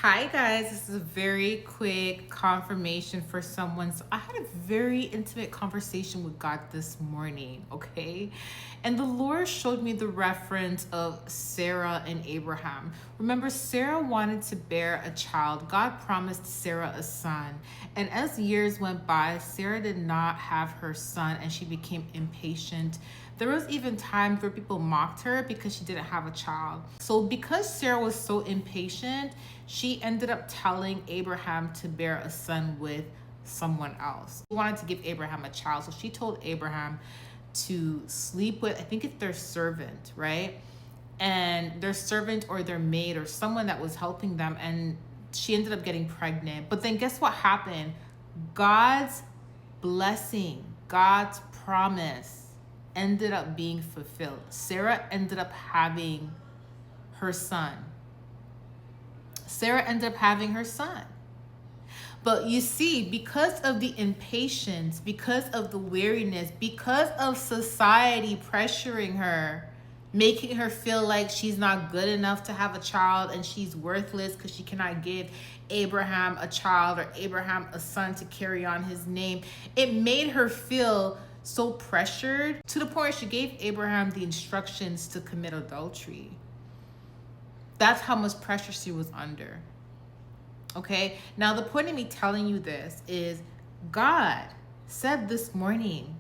Hi guys, this is a very quick confirmation for someone. So I had a very intimate conversation with God this morning, okay? And the Lord showed me the reference of Sarah and Abraham. Remember, Sarah wanted to bear a child. God promised Sarah a son. And as years went by, Sarah did not have her son and she became impatient. There was even times where people mocked her because she didn't have a child. So because Sarah was so impatient, she ended up telling Abraham to bear a son with someone else. She wanted to give Abraham a child. So she told Abraham to sleep with, I think it's their servant, right? And their servant or their maid or someone that was helping them. And she ended up getting pregnant. But then guess what happened? God's blessing, God's promise ended up being fulfilled. Sarah ended up having her son. Sarah ended up having her son. But you see, because of the impatience, because of the weariness, because of society pressuring her, making her feel like she's not good enough to have a child and she's worthless because she cannot give Abraham a child or Abraham a son to carry on his name, it made her feel so pressured to the point where she gave Abraham the instructions to commit adultery. That's how much pressure she was under. Okay, now the point of me telling you this is God said this morning,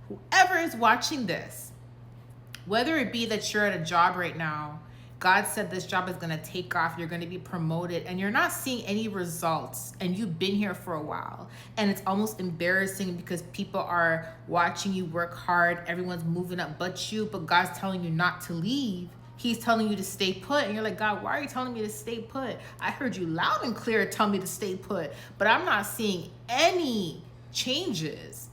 whoever is watching this, whether it be that you're at a job right now, God said this job is going to take off, you're going to be promoted, and you're not seeing any results, and you've been here for a while, and it's almost embarrassing because people are watching you work hard, everyone's moving up but you, but God's telling you not to leave. He's telling you to stay put, and you're like, God, why are you telling me to stay put? I heard you loud and clear tell me to stay put, but I'm not seeing any changes.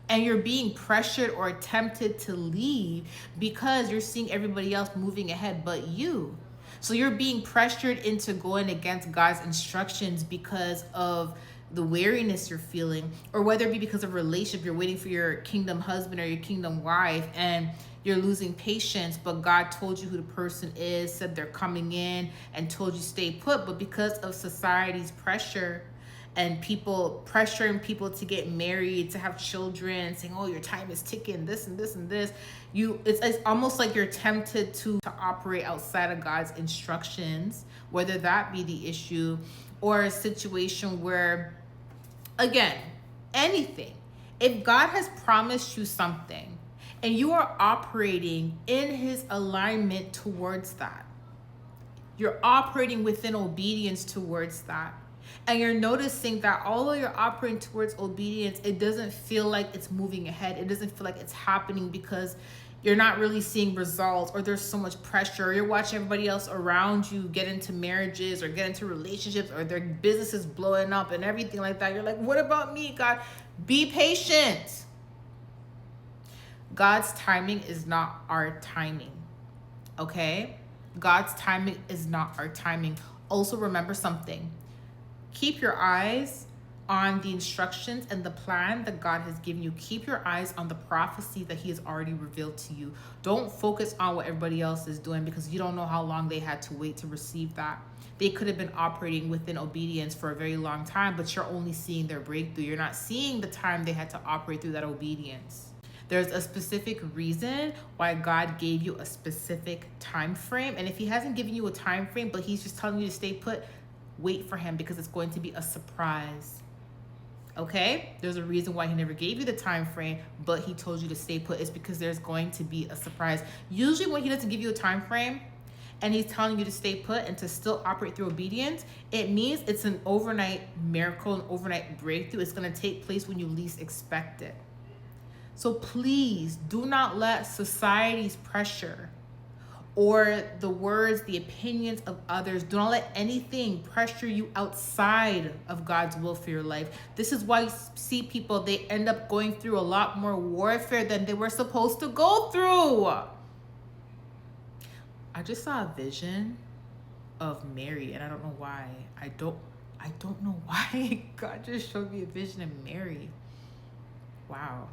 And you're being pressured or tempted to leave because you're seeing everybody else moving ahead but you. So you're being pressured into going against God's instructions because of the weariness you're feeling, or whether it be because of a relationship, you're waiting for your kingdom husband or your kingdom wife and you're losing patience, but God told you who the person is, said they're coming in, and told you stay put. But because of society's pressure and people pressuring people to get married, to have children, saying, oh, your time is ticking, this and this and this, it's almost like you're tempted to operate outside of God's instructions, whether that be the issue or a situation where, again, anything. If God has promised you something and you are operating in his alignment towards that, you're operating within obedience towards that, and you're noticing that although you're operating towards obedience, it doesn't feel like it's moving ahead. It doesn't feel like it's happening because you're not really seeing results, or there's so much pressure, or you're watching everybody else around you get into marriages or get into relationships, or their business is blowing up and everything like that. You're like, what about me, God? Be patient. God's timing is not our timing, okay? God's timing is not our timing. Also, remember something. Keep your eyes on the instructions and the plan that God has given you. Keep your eyes on the prophecy that he has already revealed to you. Don't focus on what everybody else is doing because you don't know how long they had to wait to receive that. They could have been operating within obedience for a very long time, but you're only seeing their breakthrough. You're not seeing the time they had to operate through that obedience. There's a specific reason why God gave you a specific time frame. And if he hasn't given you a time frame, but he's just telling you to stay put, wait for him because it's going to be a surprise. Okay? There's a reason why he never gave you the time frame, but he told you to stay put. It's because there's going to be a surprise. Usually when he doesn't give you a time frame and he's telling you to stay put and to still operate through obedience, it means it's an overnight miracle, an overnight breakthrough. It's going to take place when you least expect it. So please do not let society's pressure or the words, the opinions of others, do not let anything pressure you outside of God's will for your life. This is why you see people, they end up going through a lot more warfare than they were supposed to go through. I just saw a vision of Mary, and I don't know why. I don't know why God just showed me a vision of Mary. Wow.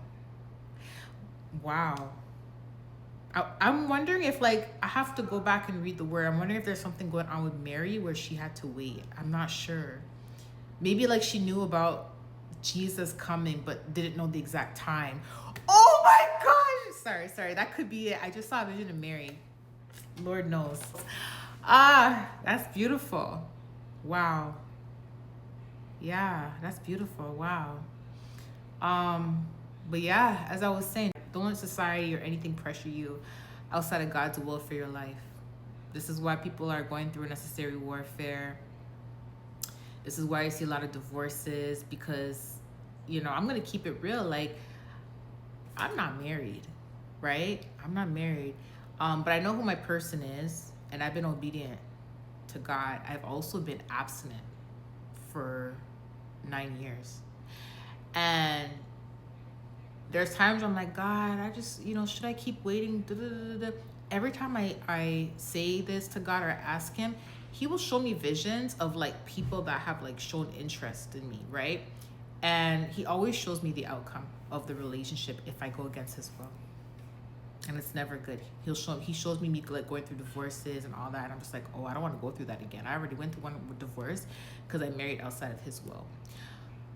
I'm wondering if, like, I have to go back and read the word. I'm wondering if there's something going on with Mary where she had to wait. I'm not sure. Maybe like she knew about Jesus coming but didn't know the exact time. Oh my gosh! Sorry. That could be it. I just saw a vision of Mary. Lord knows. Ah, that's beautiful. Wow. Yeah, that's beautiful. Wow. But yeah, as I was saying, don't let society or anything pressure you outside of God's will for your life. This is why people are going through unnecessary warfare. This is why I see a lot of divorces, because, you know, I'm going to keep it real. Like, I'm not married, right? I'm not married. But I know who my person is, and I've been obedient to God. I've also been abstinent for 9 years. And there's times I'm like, God, I just, you know, should I keep waiting? Every time I say this to God or ask him, he will show me visions of like people that have like shown interest in me, right? And he always shows me the outcome of the relationship if I go against his will. And it's never good. He shows me like going through divorces and all that. And I'm just like, oh, I don't want to go through that again. I already went through one with divorce because I married outside of his will.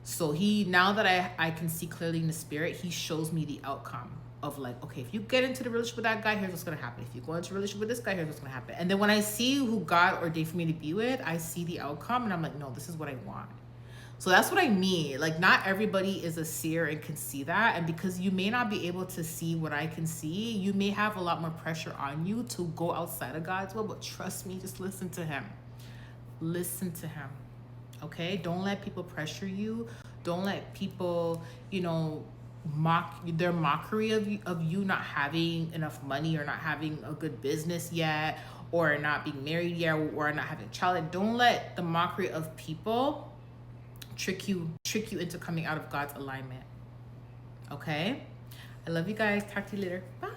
So now that I can see clearly in the spirit, he shows me the outcome of like, okay, if you get into the relationship with that guy, here's what's going to happen. If you go into a relationship with this guy, here's what's going to happen. And then when I see who God ordained for me to be with, I see the outcome and I'm like, no, this is what I want. So that's what I mean. Like, not everybody is a seer and can see that. And because you may not be able to see what I can see, you may have a lot more pressure on you to go outside of God's will. But trust me, just listen to him. Listen to him. Okay? Don't let people pressure you. Don't let people, you know, their mockery of you not having enough money or not having a good business yet or not being married yet or not having a child. Don't let the mockery of people trick you into coming out of God's alignment. Okay? I love you guys. Talk to you later. Bye.